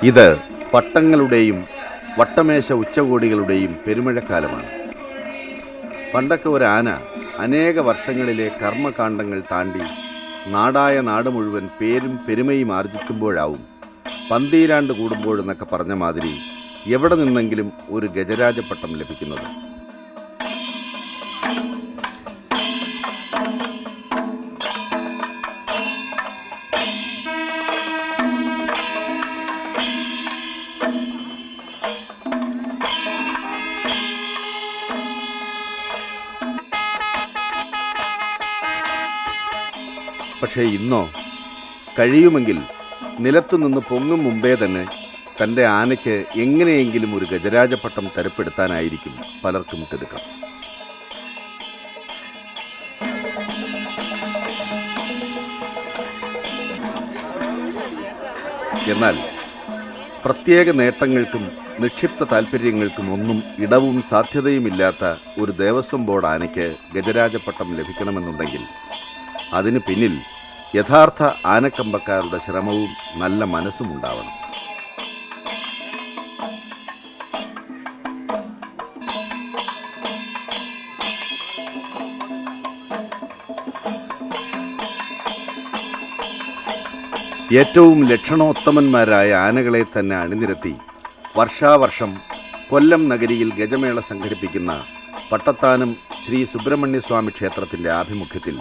ഇത് പട്ടങ്ങളുടെയും വട്ടമേശ ഉച്ചകോടികളുടെയും പെരുമഴക്കാലമാണ്. പണ്ടൊക്കെ ഒരു ആന അനേക വർഷങ്ങളിലെ കർമ്മകാണ്ഡങ്ങൾ താണ്ടി നാടായ നാട് മുഴുവൻ പേരും പെരുമയും ആർജിക്കുമ്പോഴാവും പന്തീരാണ്ട് കൂടുമ്പോഴെന്നൊക്കെ പറഞ്ഞ മാതിരി എവിടെ നിന്നെങ്കിലും ഒരു ഗജരാജപട്ടം ലഭിക്കുന്നത്. പക്ഷേ ഇന്നോ കഴിയുമെങ്കിൽ നിലത്തുനിന്ന് പൊങ്ങും മുമ്പേ തന്നെ തൻ്റെ ആനയ്ക്ക് എങ്ങനെയെങ്കിലും ഒരു ഗജരാജപട്ടം തരപ്പെടുത്താനായിരിക്കും പലർക്കും തിടുക്കം. എന്നാൽ പ്രത്യേക നേട്ടങ്ങൾക്കും നിക്ഷിപ്ത താൽപ്പര്യങ്ങൾക്കും ഒന്നും ഇടവും സാധ്യതയുമില്ലാത്ത ഒരു ദേവസ്വം ബോർഡ് ആനയ്ക്ക് ഗജരാജപട്ടം ലഭിക്കണമെന്നുണ്ടെങ്കിൽ അതിന് പിന്നിൽ യഥാർത്ഥ ആനക്കമ്പക്കാരുടെ ശ്രമവും നല്ല മനസ്സും ഉണ്ടാവണം. ഏറ്റവും ലക്ഷണോത്തമന്മാരായ ആനകളെ തന്നെ അണിനിരത്തി വർഷാവർഷം കൊല്ലം നഗരിയിൽ ഗജമേള സംഘടിപ്പിക്കുന്ന പട്ടത്താനം ശ്രീ സുബ്രഹ്മണ്യസ്വാമി ക്ഷേത്രത്തിൻ്റെ ആഭിമുഖ്യത്തിൽ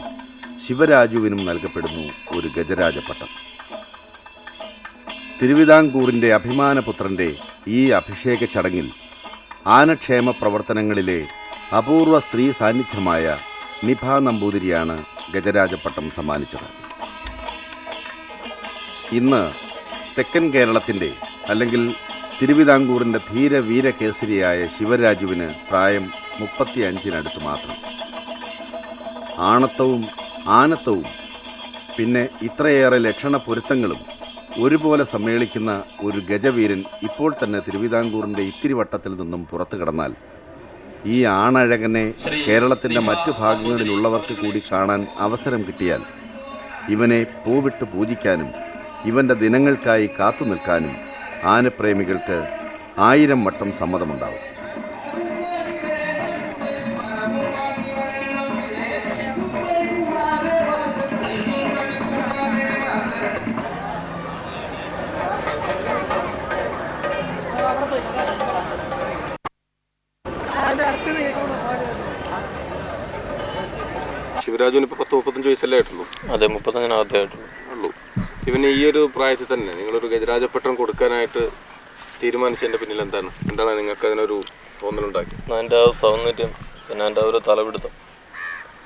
ശിവരാജുവിനും നൽകപ്പെടുന്നു ഒരു ഗജരാജപട്ടം. തിരുവിതാംകൂറിൻ്റെ അഭിമാനപുത്രൻ്റെ ഈ അഭിഷേക ചടങ്ങിൽ ആനക്ഷേമ പ്രവർത്തനങ്ങളിലെ അപൂർവ സ്ത്രീ സാന്നിധ്യമായ നിഭ നമ്പൂതിരിയാണ് ഗജരാജപട്ടം സമ്മാനിച്ചത്. ഇന്ന് തെക്കൻ കേരളത്തിൻ്റെ അല്ലെങ്കിൽ തിരുവിതാംകൂറിൻ്റെ ധീരവീരകേസരിയായ ശിവരാജുവിന് പ്രായം 35 മാത്രം. ആണത്തവും ആനത്തവും പിന്നെ ഇത്രയേറെ ലക്ഷണ പൊരുത്തങ്ങളും ഒരുപോലെ സമ്മേളിക്കുന്ന ഒരു ഗജവീരൻ ഇപ്പോൾ തന്നെ തിരുവിതാംകൂറിൻ്റെ ഇത്തിരി വട്ടത്തിൽ നിന്നും പുറത്തു കടന്നാൽ ഈ ആണഴകനെ കേരളത്തിൻ്റെ മറ്റു ഭാഗങ്ങളിലുള്ളവർക്ക് കൂടി കാണാൻ അവസരം കിട്ടിയാൽ ഇവനെ പൂവിട്ട് പൂജിക്കാനും ഇവൻ്റെ ദിനങ്ങൾക്കായി കാത്തു നിൽക്കാനും ആനപ്രേമികൾക്ക് 1000 വട്ടം സമ്മതമുണ്ടാവും. ശിവരാജുവിന് ഇപ്പോൾ 35 വയസ്സല്ലേ ആയിട്ടുള്ളൂ? അതെ, 35 ആയിട്ടുള്ളൂ. ഇവന് ഈ ഒരു പ്രായത്തിൽ തന്നെ നിങ്ങളൊരു ഗജരാജപട്ടം കൊടുക്കാനായിട്ട് തീരുമാനിച്ചതിൻ്റെ പിന്നിൽ എന്താണ് നിങ്ങൾക്ക് അതിനൊരു തോന്നലുണ്ടാക്കി? എൻ്റെ ആ സൗന്ദര്യം, പിന്നെ എൻ്റെ ഒരു തലപിടുത്തം.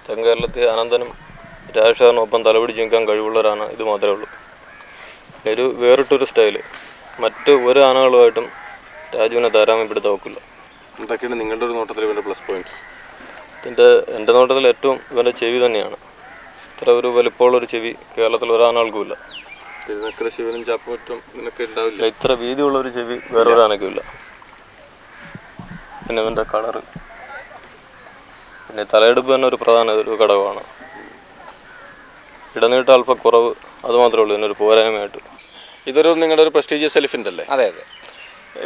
തെക്കൻ കേരളത്തിൽ അനന്തനും രാജശേഖരനൊപ്പം തലപിടിച്ച് നിൽക്കാൻ കഴിവുള്ളവരാണ് ഇത് മാത്രമേ ഉള്ളൂ. ഒരു വേറിട്ടൊരു സ്റ്റൈല് മറ്റ് ഒരു ആനകളുമായിട്ടും രാജുവിനെ താരതമ്യപ്പെടുത്താൻ ഒക്കില്ല. എന്തൊക്കെയാണ് നിങ്ങളുടെ ഒരു നോട്ടത്തിൽ ഇവൻ്റെ പ്ലസ് പോയിന്റ്സ്? എൻ്റെ നോട്ടത്തിൽ ഏറ്റവും ഇവൻ്റെ ചെവി തന്നെയാണ്. ഇത്ര ഒരു വലിപ്പമുള്ളൊരു ചെവി കേരളത്തിൽ ഒരാനകൾക്കുമില്ല. തിരുനക്കര ശിവനും ചാപ്പുമറ്റും ഇതിനൊക്കെ ഉണ്ടാവില്ല. ഇത്ര വീതിയുള്ളൊരു ചെവി വേറെ ഒരാനക്കുമില്ല. പിന്നെ ഇവൻ്റെ കളറ്, പിന്നെ തലയെടുപ്പ് തന്നെ ഒരു പ്രധാന ഒരു ഘടകമാണ്. ഇടനീട്ടം അല്പം കുറവ്, അത് മാത്രമേ ഉള്ളൂ ഇതിനൊരു പോരായ്മയായിട്ട്. ഇതൊരു നിങ്ങളുടെ ഒരു പ്രസ്റ്റീജിയസ് എലിഫൻ്റ് അല്ലേ? അതെ അതെ.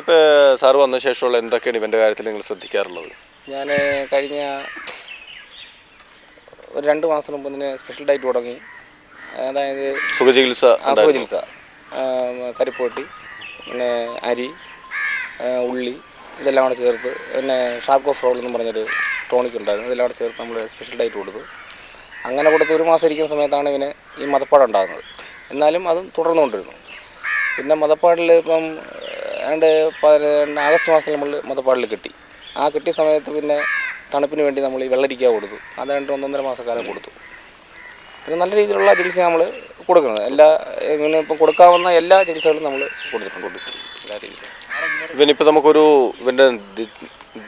ഇപ്പോൾ സാറ് വന്ന ശേഷമുള്ള എന്തൊക്കെയാണ് ഇവൻ്റെ കാര്യത്തിൽ നിങ്ങൾ ശ്രദ്ധിക്കാറുള്ളത്? ഞാൻ കഴിഞ്ഞ ഒരു 2 മാസം മുമ്പ് ഇതിന് സ്പെഷ്യൽ ഡയറ്റ് തുടങ്ങി. അതായത് സുഖചികിത്സ, കരിപ്പോട്ടി, പിന്നെ അരി, ഉള്ളി ഇതെല്ലാം കൂടെ ചേർത്ത്, പിന്നെ ഷാർക്കോ ഫ്രോൾ എന്ന് പറഞ്ഞൊരു ടോണിക് ഉണ്ടായിരുന്നു, ഇതെല്ലാം കൂടെ ചേർത്ത് നമ്മൾ സ്പെഷ്യൽ ഡയറ്റ് കൊടുത്തു. അങ്ങനെ കൊടുത്ത് 1 മാസം ഇരിക്കുന്ന സമയത്താണ് ഇവന് ഈ മദപ്പാട് ഉണ്ടാകുന്നത്. എന്നാലും അതും തുടർന്നുകൊണ്ടിരുന്നു. പിന്നെ മദപ്പാടിൽ ഇപ്പം ആഗസ്റ്റ് മാസത്തിൽ നമ്മൾ മദപ്പാടിൽ കിട്ടി. ആ കിട്ടിയ സമയത്ത് പിന്നെ തണുപ്പിന് വേണ്ടി നമ്മൾ ഈ വെള്ളരിക്ക കൊടുത്തു. അതായത് 1.5 മാസക്കാലം കൊടുത്തു. പിന്നെ നല്ല രീതിയിലുള്ള ചികിത്സ നമ്മൾ കൊടുക്കുന്നത്, ഇപ്പം കൊടുക്കാവുന്ന എല്ലാ ചികിത്സകളും നമ്മൾ കൊടുത്തിട്ടുണ്ട്. എല്ലാ ചികിത്സ ഇവനിപ്പോൾ നമുക്കൊരു ഇവൻ്റെ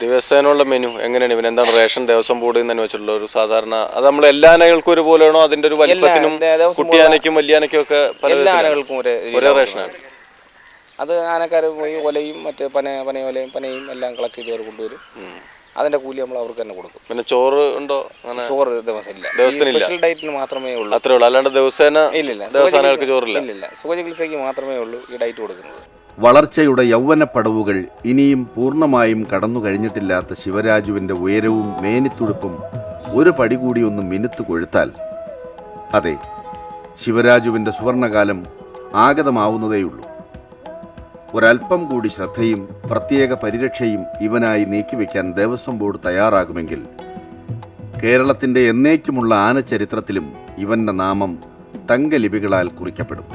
ദിവസേനയുള്ള മെനു എങ്ങനെയാണ്? ഇവൻ എന്താണ് റേഷൻ ദേവസ്വം ബോർഡിൽ നിന്ന് തന്നെ വെച്ചിട്ടുള്ള ഒരു സാധാരണ, അത് നമ്മൾ എല്ലാ ആനകൾക്കും ഒരുപോലെയാണോ? അതിൻ്റെ ഒരു വലിപ്പത്തിനും കുട്ടിയാനയ്ക്കും വലിയാനയ്ക്കും ഒക്കെ എല്ലാ ആനകൾക്കും ഒരേ റേഷനാണ്? അത് ആനക്കാർ പോയി ഒലയും മറ്റ് പനയോലയും പനയും എല്ലാം കളക്ട് ചെയ്ത് അവർ കൊണ്ടുവരും. അതിൻ്റെ കൂലി നമ്മൾ അവർക്ക് തന്നെ കൊടുക്കും. പിന്നെ ചോറ് ഉണ്ടോ? അങ്ങനെ ചോറ് ദിവസമില്ല, ദിവസത്തിനില്ല. സ്പെഷ്യൽ ഡയറ്റിന് മാത്രമേ ഉള്ളൂ. അത്രേ ഉള്ളൂ, അല്ലാണ്ട് ദിവസേന ദിവസാനകൾക്ക് ചോറില്ല. ഇല്ല, സുഖചികിത്സയ്ക്ക് മാത്രമേ ഉള്ളൂ ഈ ഡയറ്റ് കൊടുക്കുന്നത്. വളർച്ചയുടെ യൗവനപ്പടവുകൾ ഇനിയും പൂർണ്ണമായും കടന്നു കഴിഞ്ഞിട്ടില്ലാത്ത ശിവരാജുവിൻ്റെ ഉയരവും മേനിത്തുടുപ്പും ഒരു പടി കൂടി ഒന്ന് മിനുത്ത് കൊഴുത്താൽ, അതെ, ശിവരാജുവിൻ്റെ സുവർണകാലം ആഗതമാവുന്നതേയുള്ളൂ. ഒരൽപ്പം കൂടി ശ്രദ്ധയും പ്രത്യേക പരിരക്ഷയും ഇവനായി നീക്കിവെക്കാൻ ദേവസ്വം ബോർഡ് തയ്യാറാകുമെങ്കിൽ കേരളത്തിൻ്റെ എന്നേക്കുമുള്ള ആനച്ചരിത്രത്തിലും ഇവൻ്റെ നാമം തങ്കലിപികളാൽ കുറിക്കപ്പെടും.